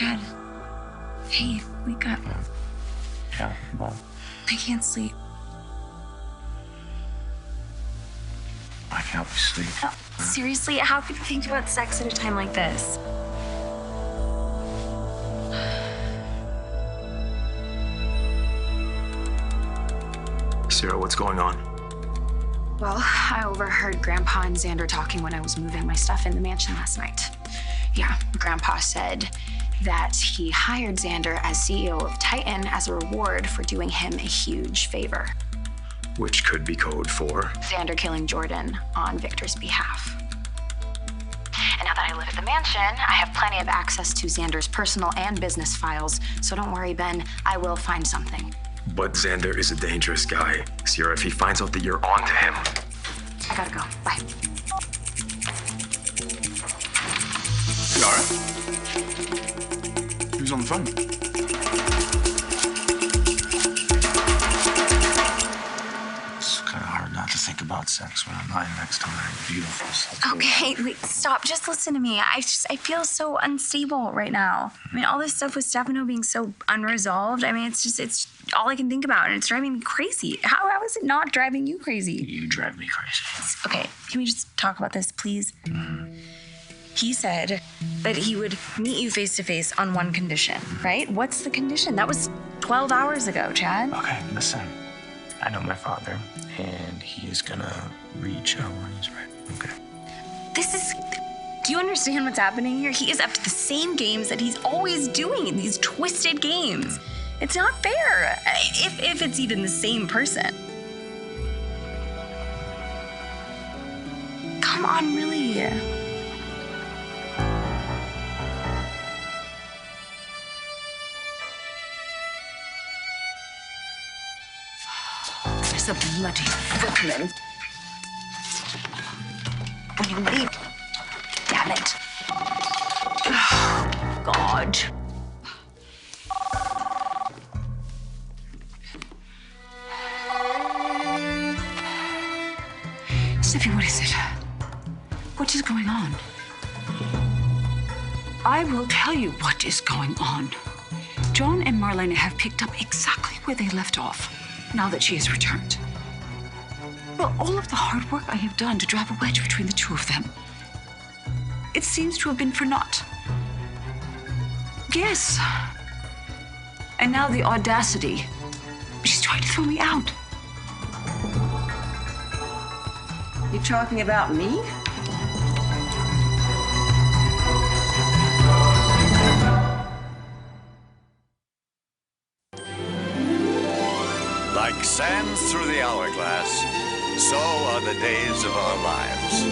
Chad. Hey, wake up. Yeah, Mom. I can't sleep. I can help you sleep. No, seriously, how could you think about sex at a time like this? Sarah, what's going on? Well, I overheard Grandpa and Xander talking when I was moving my stuff in the mansion last night. Yeah, Grandpa said that he hired Xander as CEO of Titan as a reward for doing him a huge favor. Which could be code for? Xander killing Jordan on Victor's behalf. And now that I live at the mansion, I have plenty of access to Xander's personal and business files, so don't worry, Ben, I will find something. But Xander is a dangerous guy. Sierra, if he finds out that you're on to him... I gotta go. Bye. Yara? Who's on the phone? It's kind of hard not to think about sex when I'm lying next to my beautiful self. Okay, wait, stop. Just listen to me. I feel so unstable right now. I mean, all this stuff with Stefano being so unresolved, I mean, it's all I can think about, and it's driving me crazy. How is it not driving you crazy? You drive me crazy. Okay, can we just talk about this, please? He said that he would meet you face to face on one condition, right? What's the condition? That was 12 hours ago, Chad. Okay, listen. I know my father, and he is gonna reach out when he's ready, okay? Do you understand what's happening here? He is up to the same games that he's always doing, these twisted games. It's not fair, if it's even the same person. Come on, really. There's a bloody villain. When you leave, damn it. Oh, God. Steffi, what is it? What is going on? I will tell you what is going on. John and Marlena have picked up exactly where they left off, now that she has returned. Well, all of the hard work I have done to drive a wedge between the two of them, it seems to have been for naught. Yes. And now the audacity. She's trying to throw me out. You talking about me? Like sands through the hourglass, so are the days of our lives.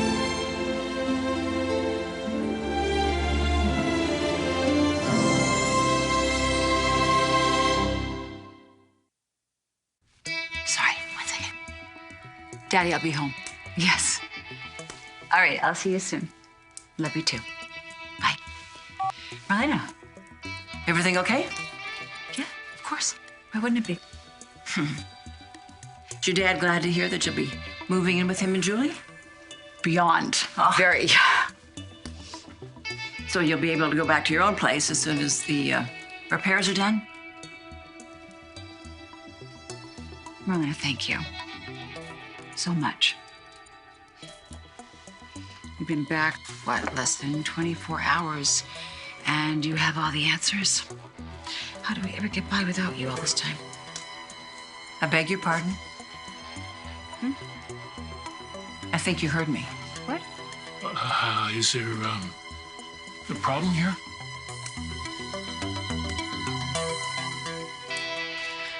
Sorry, 1 second. Daddy, I'll be home. Yes. All right, I'll see you soon. Love you too. Bye. Marlena, everything okay? Yeah, of course. Why wouldn't it be? Is your dad glad to hear that you'll be moving in with him and Julie? Beyond. Oh. Very. So you'll be able to go back to your own place as soon as the repairs are done? Marlena, thank you so much. You've been back, what, less than 24 hours, and you have all the answers. How do we ever get by without you all this time? I beg your pardon? I think you heard me. What? Is there a problem here?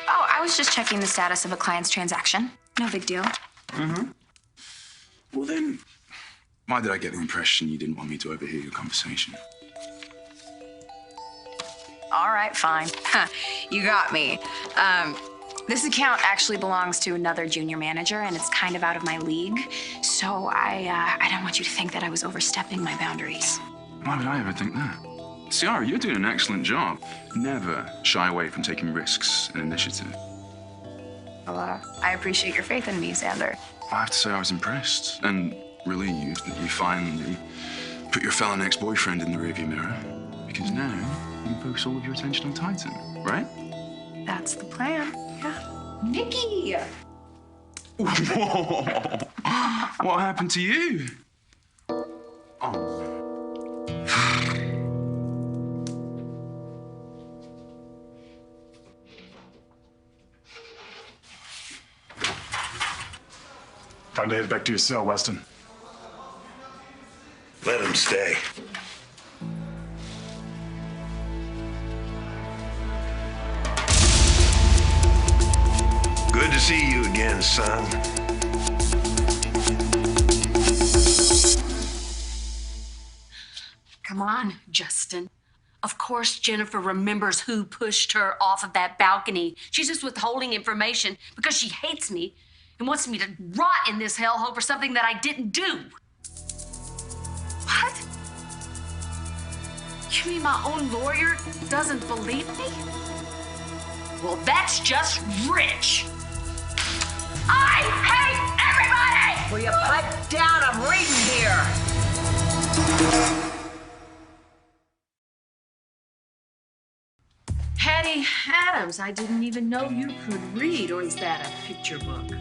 Oh, I was just checking the status of a client's transaction. No big deal. Well then, why did I get the impression you didn't want me to overhear your conversation? All right, fine. You got me. This account actually belongs to another junior manager, and it's kind of out of my league. So I don't want you to think that I was overstepping my boundaries. Why would I ever think that? Ciara, you're doing an excellent job. Never shy away from taking risks and initiative. Well, I appreciate your faith in me, Xander. I have to say I was impressed and relieved that you finally put your felon ex-boyfriend in the rearview mirror. Because now you can focus all of your attention on Titan, right? That's the plan. Yeah. Nikki! Whoa! What happened to you? Oh. Time to head back to your cell, Weston. Let him stay. Good to see you again, son. Come on, Justin. Of course Jennifer remembers who pushed her off of that balcony. She's just withholding information because she hates me and wants me to rot in this hellhole for something that I didn't do. What? You mean my own lawyer doesn't believe me? Well, that's just rich. I hate everybody! Will you pipe down? I'm reading here. Hattie Adams, I didn't even know you could read, or is that a picture book?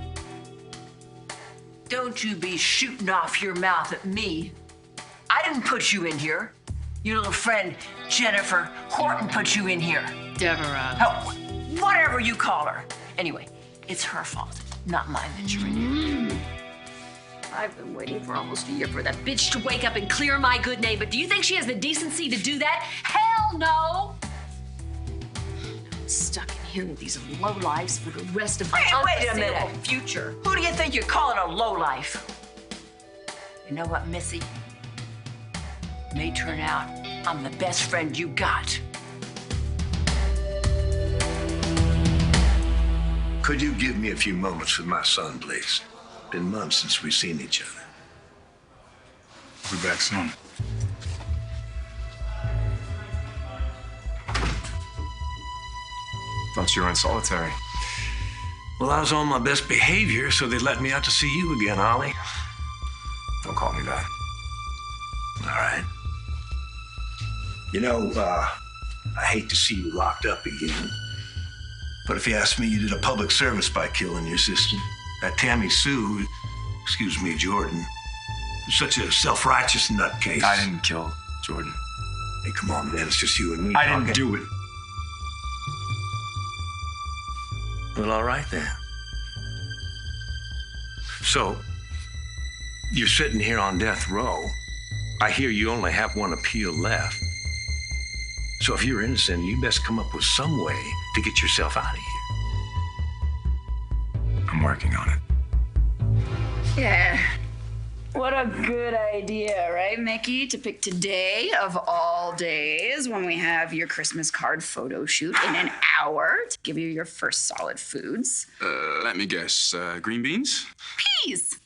Don't you be shooting off your mouth at me. I didn't put you in here. Your little friend Jennifer Horton put you in here. Deborah. Oh, whatever you call her. Anyway, it's her fault, not mine that you're in here. I've been waiting for almost a year for that bitch to wake up and clear my good name, but do you think she has the decency to do that? Hell no! I'm stuck in here with these lowlifes for the rest of my Wait a minute. unforeseeable future. Who do you think you're calling a lowlife? You know what, Missy? May turn out I'm the best friend you got. Could you give me a few moments with my son, please? Been months since we've seen each other. We'll be back soon. Thought you were in solitary. Well, I was on my best behavior, so they let me out to see you again, Ollie. Don't call me that. All right. You know, I hate to see you locked up again. But if you ask me, you did a public service by killing your sister. That Tammy Sue, excuse me, Jordan, was such a self-righteous nutcase. I didn't kill Jordan. Hey, come on, man. It's just you and me I talking. didn't do it. Well, all right then. So, you're sitting here on death row. I hear you only have one appeal left. So if you're innocent, you best come up with some way to get yourself out of here. I'm working on it. Yeah. What a good idea, right, Mickey? To pick today of all days when we have your Christmas card photo shoot in an hour to give you your first solid foods. Let me guess. Green beans? Peas.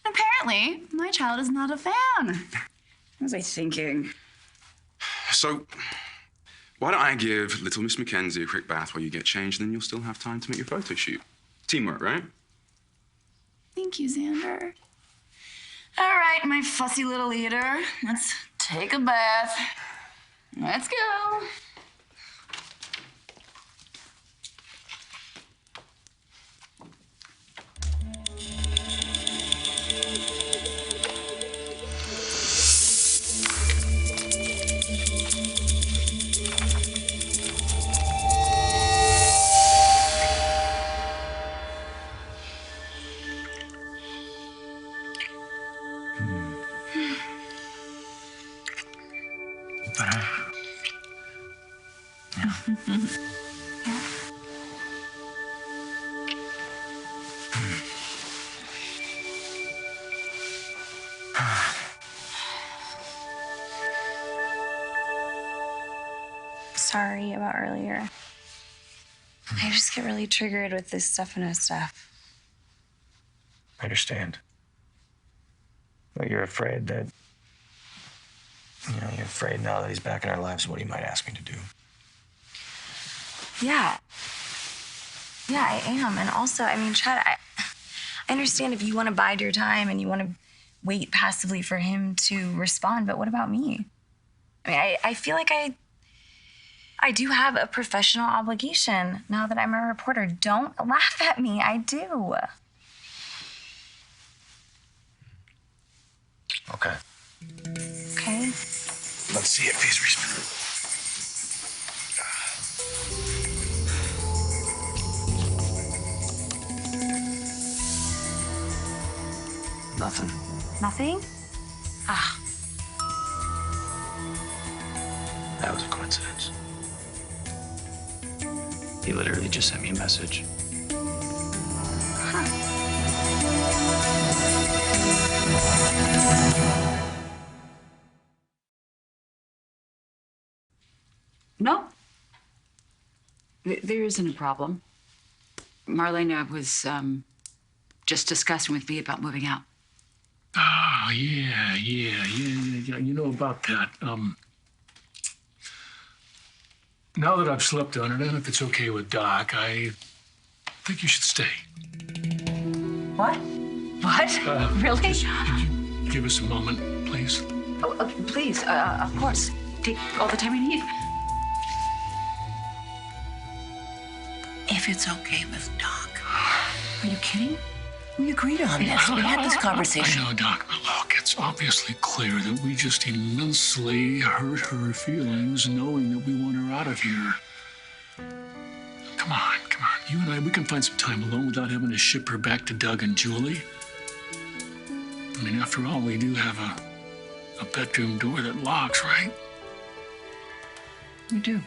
Apparently, my child is not a fan. What was I thinking? So, why don't I give little Miss Mackenzie a quick bath while you get changed, then you'll still have time to make your photo shoot. Teamwork, right? Thank you, Xander. All right, my fussy little eater. Let's take a bath. Let's go. Sorry about earlier. I just get really triggered with this Stefano stuff. I understand. But you're afraid that, you're afraid now that he's back in our lives what he might ask me to do. Yeah. Yeah, I am. And also, Chad, I understand if you want to bide your time and you want to wait passively for him to respond, but what about me? I feel like I I do have a professional obligation now that I'm a reporter. Don't laugh at me. I do. Okay. Okay? Let's see if he's responding. Nothing. Nothing? Ah. That was a coincidence. He literally just sent me a message. No. There isn't a problem. Marlena was just discussing with me about moving out. Ah, yeah. You know about that. Now that I've slept on it, and if it's okay with Doc, I think you should stay. What? What? Really? Could you give us a moment, please? Oh, please, of course. Take all the time you need. If it's okay with Doc. Are you kidding? We agreed on this. We had this conversation. I know, Doc, but look, it's obviously clear that we just immensely hurt her feelings knowing that we want her out of here. Come on. You and I, we can find some time alone without having to ship her back to Doug and Julie. I mean, after all, we do have a bedroom door that locks, right? We do.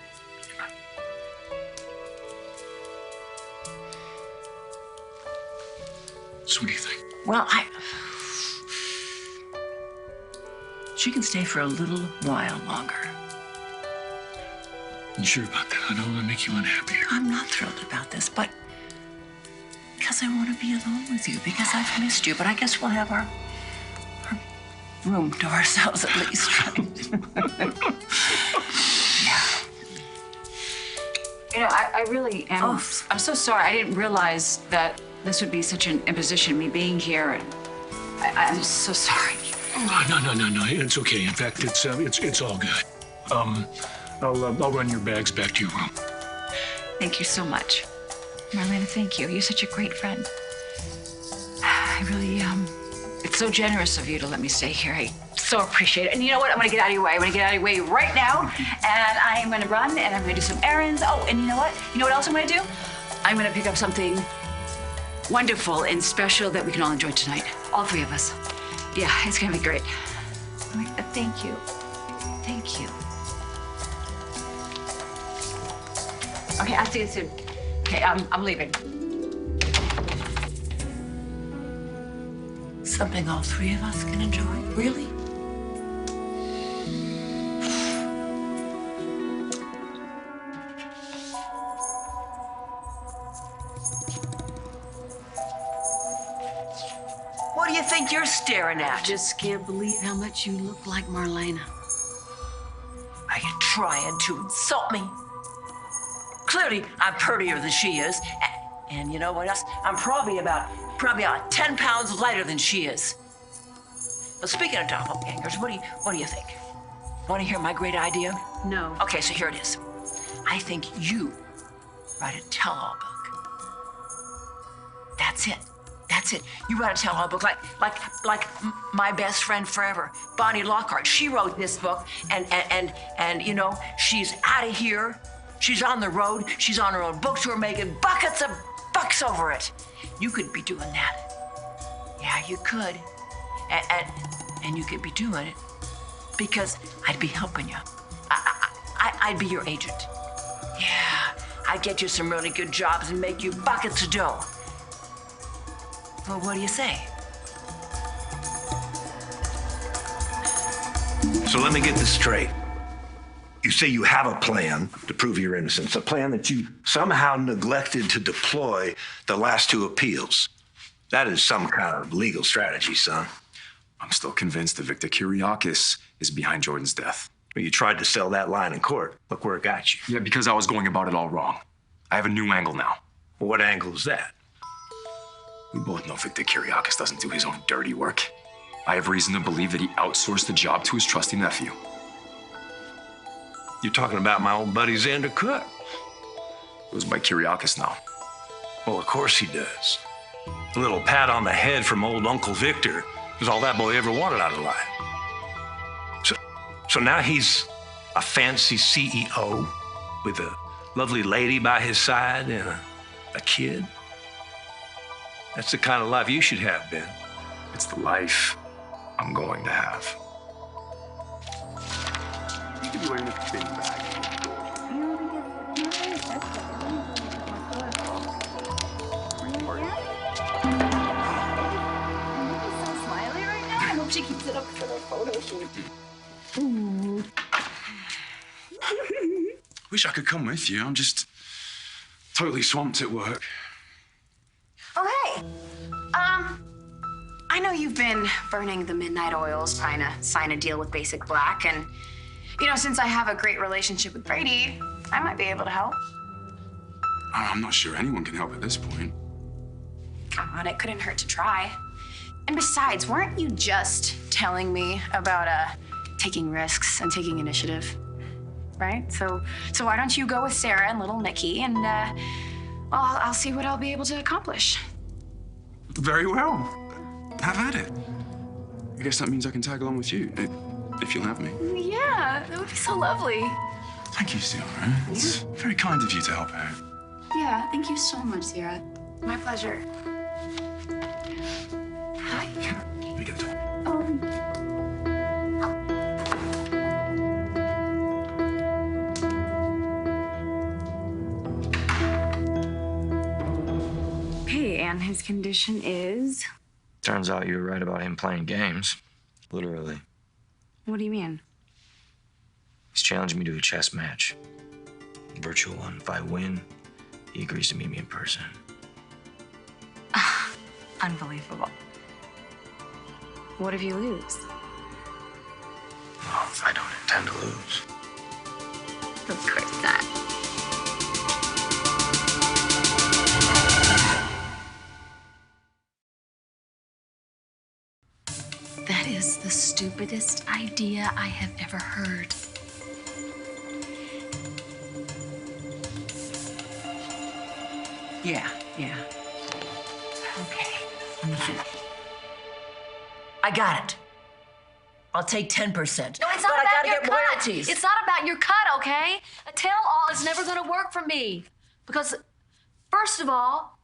So what do you think? Well, she can stay for a little while longer. You sure about that? I don't want to make you unhappy. I'm not thrilled about this, but because I want to be alone with you, because I've missed you. But I guess we'll have our room to ourselves at least. Yeah. You know, I really am. Oh. I'm so sorry. I didn't realize that this would be such an imposition, me being here, and I'm so sorry. No. It's okay. In fact, it's all good. I'll run your bags back to your room. Thank you so much. Marlena, thank you. You're such a great friend. I really, it's so generous of you to let me stay here. I so appreciate it. And you know what? I'm gonna get out of your way. I'm gonna get out of your way right now. And I am gonna run and I'm gonna do some errands. Oh, and you know what? You know what else I'm gonna do? I'm gonna pick up something wonderful and special that we can all enjoy tonight. All three of us. Yeah, it's gonna be great. Thank you. Thank you. Okay, I'll see you soon. Okay, I'm leaving. Something all three of us can enjoy? Really? What do you think you're staring I at? just can't believe how much you look like Marlena. Are you trying to insult me? Clearly, I'm prettier than she is. And you know what else? I'm probably about 10 pounds lighter than she is. But speaking of doppelgangers, what do you think? Want to hear my great idea? No. Okay, so here it is. I think you write a tell-all book. That's it. You write a tell-all book like my best friend forever, Bonnie Lockhart. She wrote this book, and you know, she's out of here. She's on the road. She's on her own book tour, making buckets of bucks over it. You could be doing that. Yeah, you could. And you could be doing it because I'd be helping you. I'd be your agent. Yeah, I'd get you some really good jobs and make you buckets of dough. Well, what do you say? So let me get this straight. You say you have a plan to prove your innocence, a plan that you somehow neglected to deploy the last two appeals. That is some kind of legal strategy, son. I'm still convinced that Victor Kiriakis is behind Jordan's death. Well, you tried to sell that line in court. Look where it got you. Yeah, because I was going about it all wrong. I have a new angle now. Well, what angle is that? We both know Victor Kiriakis doesn't do his own dirty work. I have reason to believe that he outsourced the job to his trusty nephew. You're talking about my old buddy Xander Cook. Goes by Kyriakis now. Well, of course he does. A little pat on the head from old Uncle Victor was all that boy ever wanted out of life. So now he's a fancy CEO with a lovely lady by his side and a kid. That's the kind of life you should have, Ben. It's the life I'm going to have. You could be wearing a bin bag. I hope she keeps it up for the photo shoot. Wish I could come with you. I'm just totally swamped at work. Oh, hey. I know you've been burning the midnight oils trying to sign a deal with Basic Black, and, since I have a great relationship with Brady, I might be able to help. I'm not sure anyone can help at this point. Come on, it couldn't hurt to try. And besides, weren't you just telling me about taking risks and taking initiative, right? So why don't you go with Sarah and little Nikki, and I'll see what I'll be able to accomplish. Very well. Have at it. I guess that means I can tag along with you, if you'll have me. Yeah, that would be so lovely. Thank you, Sarah. It's very kind of you to help out. Yeah, thank you so much, Sarah. My pleasure. Hi. We can talk. Okay, and his condition is? Turns out you were right about him playing games. Literally. What do you mean? He's challenged me to a chess match. A virtual one. If I win, he agrees to meet me in person. Unbelievable. What if you lose? Well, I don't intend to lose. Of course not. That is the stupidest idea I have ever heard. Yeah. Okay, let me think. I got it. I'll take 10%. No, it's not but about I gotta your get cut. royalties. It's not about your cut, okay? A tell-all is never gonna work for me. Because, first of all,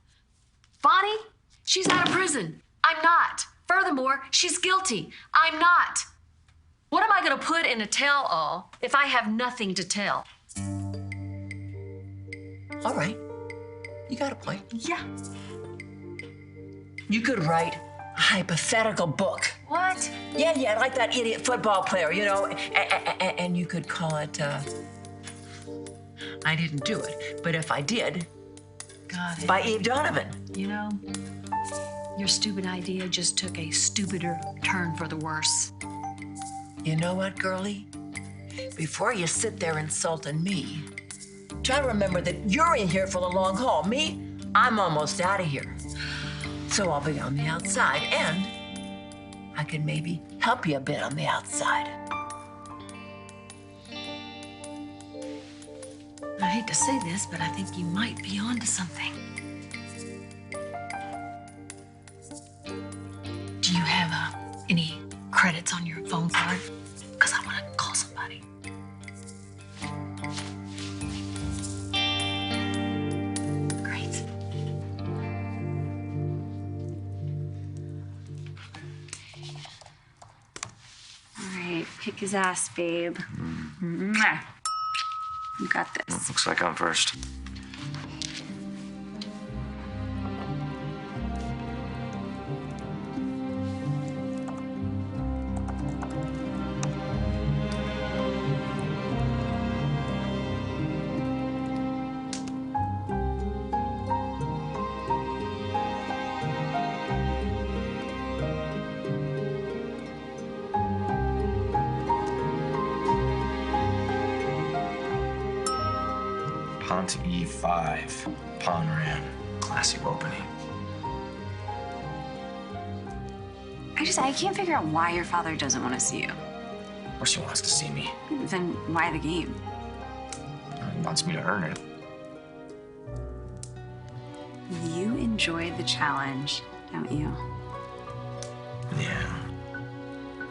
Bonnie, she's out of prison. I'm not. Furthermore, she's guilty. I'm not. What am I gonna put in a tell-all if I have nothing to tell? All right. You got a point. Yeah. You could write a hypothetical book. What? Yeah, like that idiot football player, and you could call it, I didn't do it, but if I did, Got it. by Eve Donovan. Your stupid idea just took a stupider turn for the worse. You know what, girlie? Before you sit there insulting me, try to remember that you're in here for the long haul. Me, I'm almost out of here. So I'll be on the outside, and I can maybe help you a bit on the outside. I hate to say this, but I think you might be onto something. Do you have any credits on your phone card? Because I want to call somebody. Great. All right, kick his ass, babe. Mwah. You got this. Looks like I'm first. Pawn to E5. Pawn ran. Classic opening. I can't figure out why your father doesn't want to see you. Of course he wants to see me. Then why the game? wants me to earn it. You enjoy the challenge, don't you? Yeah,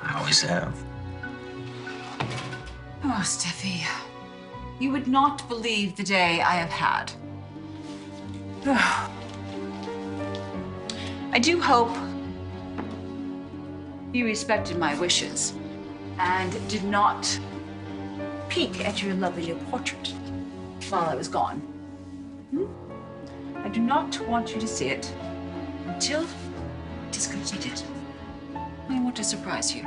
I always have. Oh, Steffi, you would not believe the day I have had. I do hope you respected my wishes and did not peek at your lovely little portrait while I was gone. I do not want you to see it until it is completed. I want to surprise you.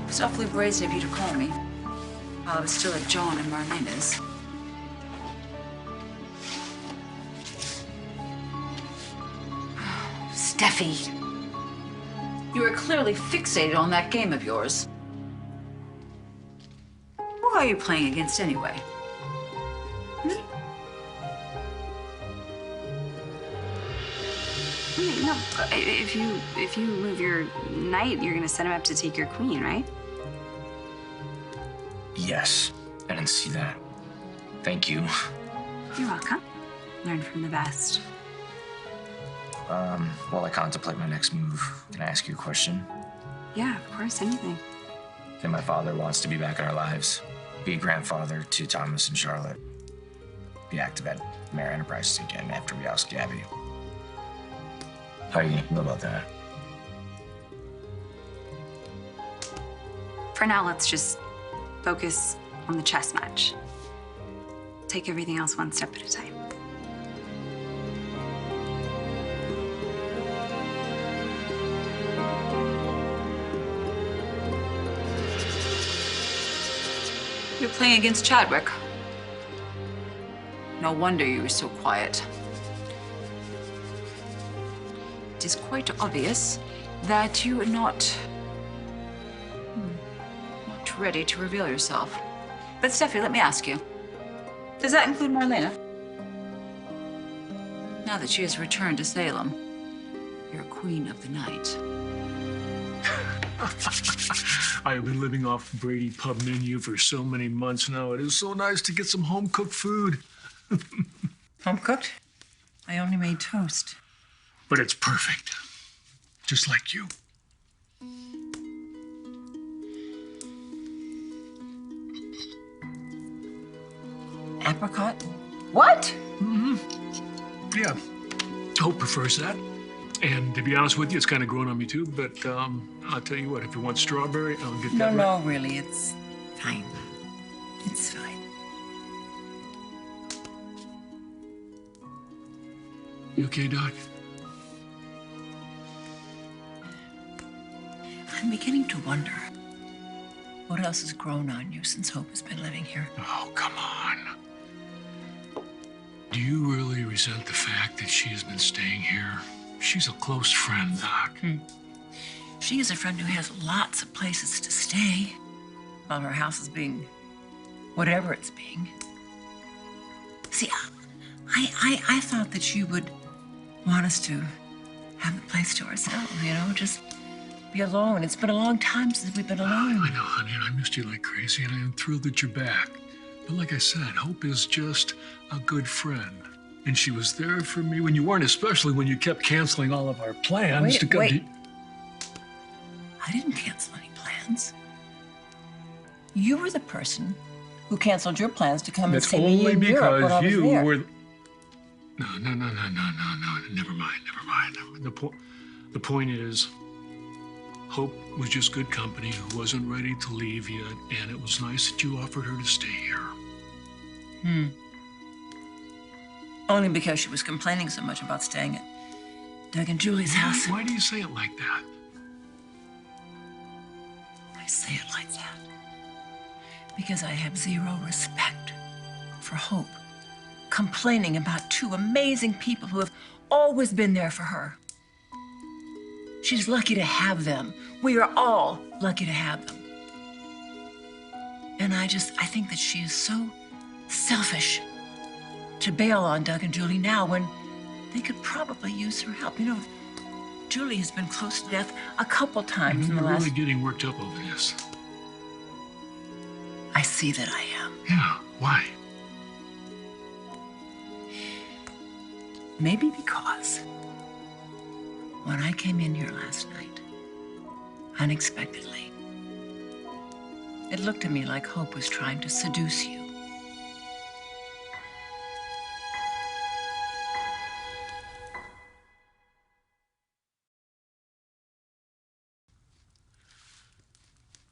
It's awfully brazen of you to call me while I was still at John and Marlena's. Steffi, you are clearly fixated on that game of yours. Who are you playing against anyway? Wait, no, if you move your knight, you're gonna set him up to take your queen, right? Yes, I didn't see that. Thank you. You're welcome. Learn from the best. While I contemplate my next move, can I ask you a question? Yeah, of course, anything. If my father wants to be back in our lives, be a grandfather to Thomas and Charlotte, be active at Mare Enterprises again after we oust Gabby. How are you gonna feel about that? For now, let's just focus on the chess match. Take everything else one step at a time. You're playing against Chadwick. No wonder you were so quiet. It is quite obvious that you are not ready to reveal yourself. But Steffi, let me ask you, does that include Marlena? Now that she has returned to Salem, you're queen of the night. I have been living off the Brady Pub menu for so many months now. It is so nice to get some home-cooked food. Home cooked? I only made toast. But it's perfect. Just like you. Apricot? What? Yeah. Hope prefers that. And to be honest with you, it's kind of grown on me too. But I'll tell you what, if you want strawberry, I'll get that. No, really, it's fine. It's fine. You okay, Doc? I'm beginning to wonder what else has grown on you since Hope has been living here. Oh, come on. Do you really resent the fact that she has been staying here? She's a close friend, Doc. She is a friend who has lots of places to stay while her house is being whatever it's being. See, I thought that you would want us to have the place to ourselves, you know, just be alone. It's been a long time since we've been alone. I know, honey, and I missed you like crazy, and I am thrilled that you're back. But like I said, Hope is just a good friend. And she was there for me when you weren't, especially when you kept canceling all of our plans to come to... I didn't cancel any plans. You were the person who canceled your plans to come and see me in Europe when I was there. That's only because you were... No. Never mind. The point is, Hope was just good company who wasn't ready to leave yet, and it was nice that you offered her to stay here. Only because she was complaining so much about staying at Doug and Julie's house. Why do you say it like that? I say it like that because I have zero respect for Hope complaining about two amazing people who have always been there for her. She's lucky to have them. We are all lucky to have them. And I think that she is so selfish to bail on Doug and Julie now when they could probably use her help. You know, Julie has been close to death a couple times in the last... You're really getting worked up over this. I see that I am. Yeah, why? Maybe because when I came in here last night, unexpectedly, it looked to me like Hope was trying to seduce you.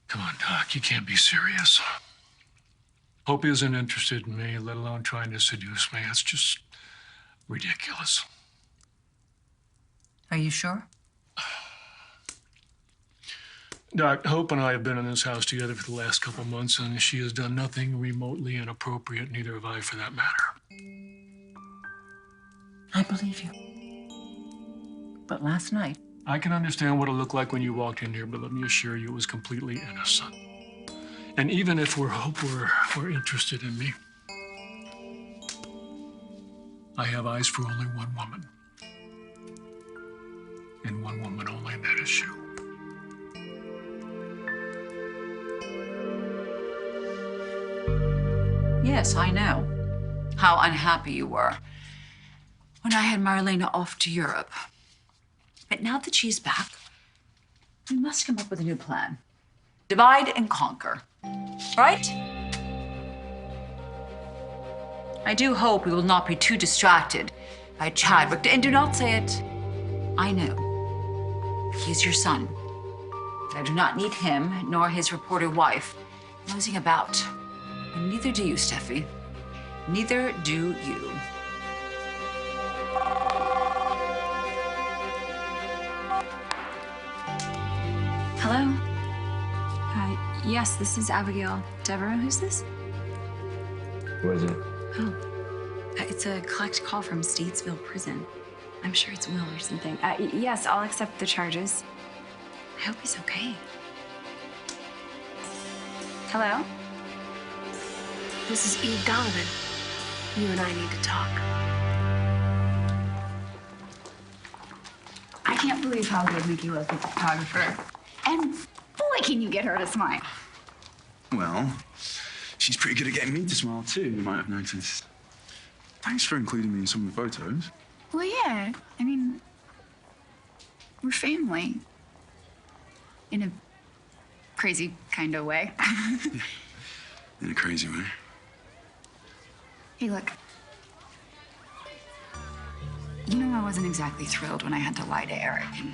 Come on, Doc, you can't be serious. Hope isn't interested in me, let alone trying to seduce me. It's just ridiculous. Are you sure? Doc, Hope and I have been in this house together for the last couple months, and she has done nothing remotely inappropriate, neither have I for that matter. I believe you. But last night, I can understand what it looked like when you walked in here, but let me assure you it was completely innocent. And even if Hope were interested in me, I have eyes for only one woman. And one woman only, and that is you. Yes, I know how unhappy you were when I had Marlena off to Europe. But now that she's back, we must come up with a new plan. Divide and conquer, right? I do hope we will not be too distracted by Chadwick. And do not say it. I know. He's your son. I do not need him, nor his reporter wife, nosing about. And neither do you, Steffi. Neither do you. Hello? Yes, this is Abigail. Deborah, who's this? Who is it? Oh, it's a collect call from Statesville Prison. I'm sure it's Will or something. Yes, I'll accept the charges. I hope he's okay. Hello? This is Eve Donovan. You and I need to talk. I can't believe how good Mickey was with the photographer. And boy, can you get her to smile. Well, she's pretty good at getting me to smile too, you might have noticed. Thanks for including me in some of the photos. Well, yeah. I mean, we're family. In a crazy kind of way. In a crazy way. Hey, look. You know I wasn't exactly thrilled when I had to lie to Eric and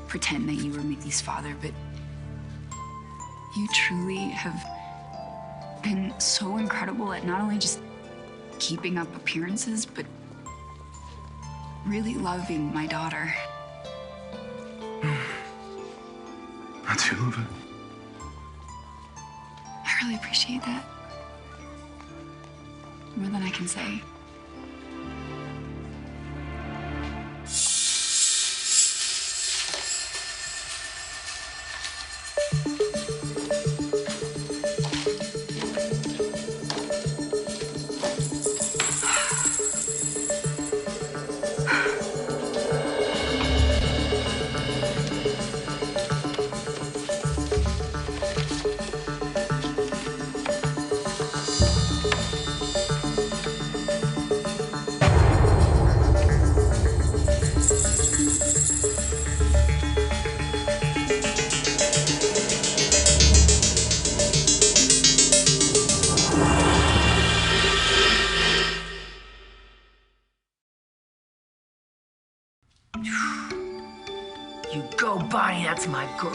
pretend that you were Mickey's father, but you truly have been so incredible at not only just keeping up appearances, but really loving my daughter. I do love her. I really appreciate that. More than I can say. You go, Bonnie, that's my girl.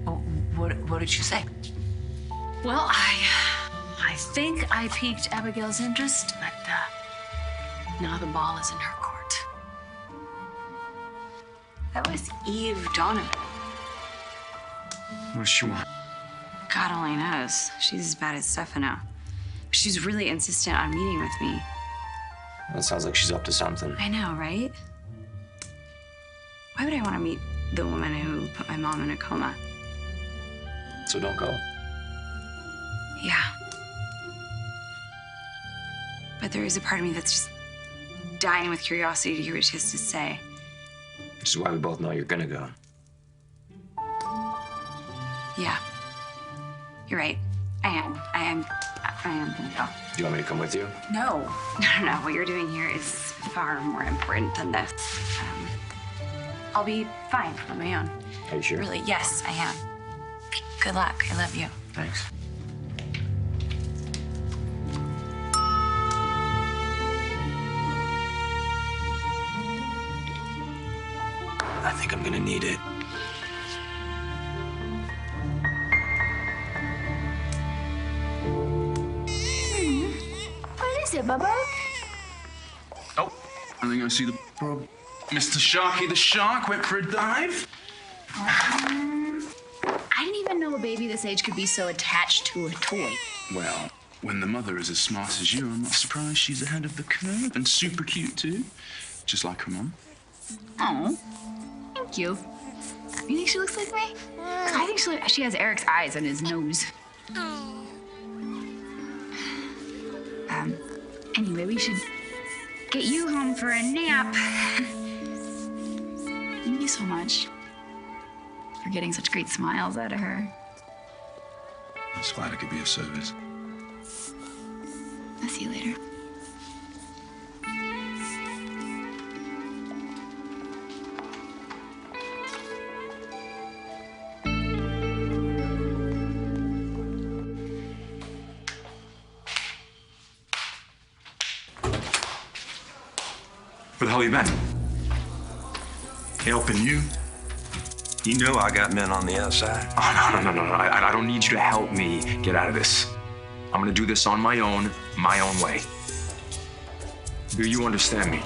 Oh, what did she say? Well, I think I piqued Abigail's interest, but now the ball is in her court. That was Eve Donovan. What does she want? God only knows. She's as bad as Stefano. She's really insistent on meeting with me. That sounds like she's up to something. I know, right? Why would I want to meet the woman who put my mom in a coma? So don't go. Yeah. But there is a part of me that's just dying with curiosity to hear what she has to say. Which is why we both know you're gonna go. Yeah. You're right. I am gonna go. Do you want me to come with you? No. No. What you're doing here is far more important than this. I'll be fine on my own. Are you sure? Really, yes, I am. Good luck. I love you. Thanks. I think I'm gonna need it. What is it, Bubba? Oh, I think I see the problem. Mr. Sharky the Shark went for a dive. I didn't even know a baby this age could be so attached to a toy. Well, when the mother is as smart as you, I'm not surprised she's ahead of the curve and super cute too. Just like her mom. Oh, thank you. You think she looks like me? 'Cause I think she has Eric's eyes on his nose. Anyway, we should get you home for a nap. Thank you so much for getting such great smiles out of her. I'm just glad I could be of service. I'll see you later. Where the hell you been? Helping you? You know I got men on the outside. Oh, no. I don't need you to help me get out of this. I'm gonna do this on my own way. Do you understand me?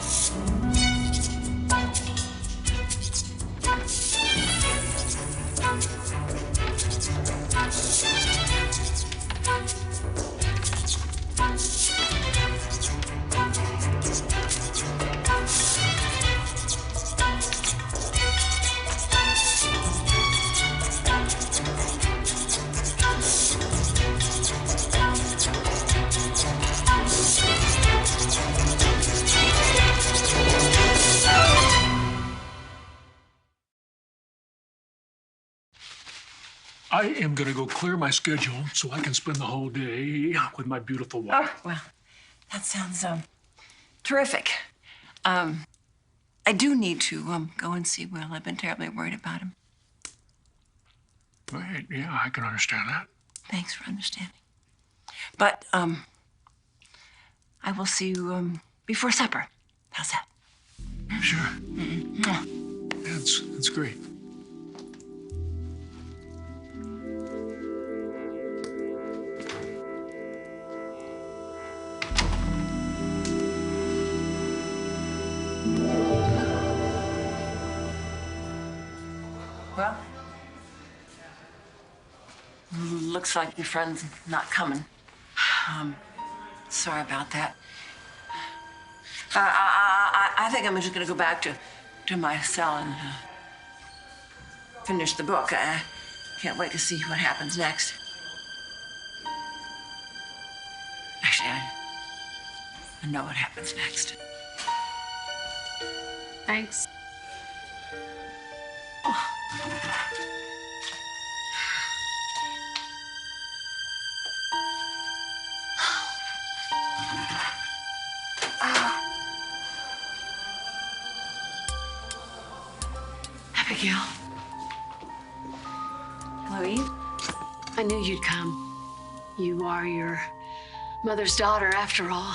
I am gonna go clear my schedule so I can spend the whole day with my beautiful wife. Oh, well, that sounds terrific. I do need to go and see Will. I've been terribly worried about him. Right, yeah, I can understand that. Thanks for understanding. But I will see you before supper. How's that? Sure. Mm-hmm. That's great. Well, looks like your friend's not coming. Sorry about that. I think I'm just gonna go back to my cell and finish the book. I can't wait to see what happens next. Actually, I know what happens next. Thanks. Abigail. Chloe? I knew you'd come. You are your mother's daughter, after all.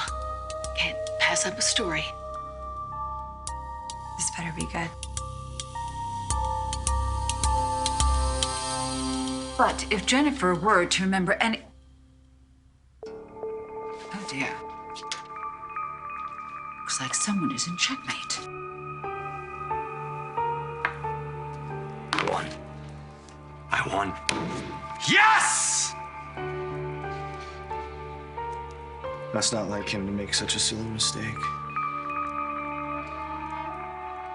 Can't pass up a story. This better be good. But if Jennifer were to remember any... Oh, dear. Looks like someone is in checkmate. I won. Yes! That's not like him to make such a silly mistake.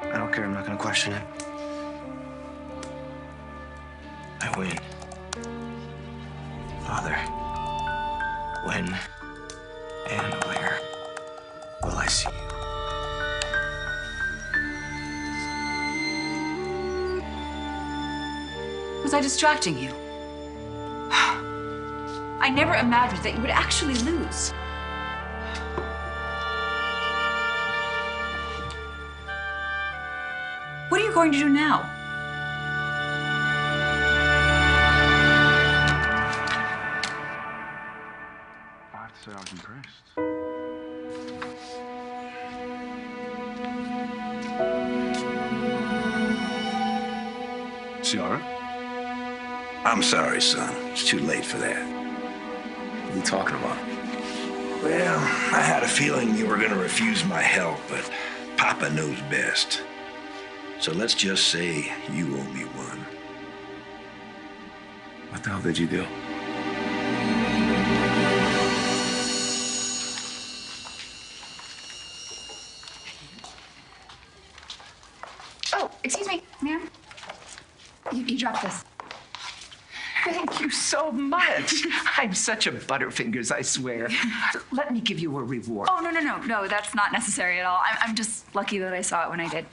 I don't care. I'm not going to question it. I win. Father, when and where? see you. Was I distracting you? I never imagined that you would actually lose. What are you going to do now? I have to say I was impressed. Ciara? I'm sorry, son. It's too late for that. What are you talking about? Well, I had a feeling you were going to refuse my help, but Papa knows best. So let's just say you owe me one. What the hell did you do? Oh, excuse me, ma'am. You dropped this. Thank you so much. I'm such a butterfingers, I swear. Let me give you a reward. Oh, no, that's not necessary at all. I'm just lucky that I saw it when I did.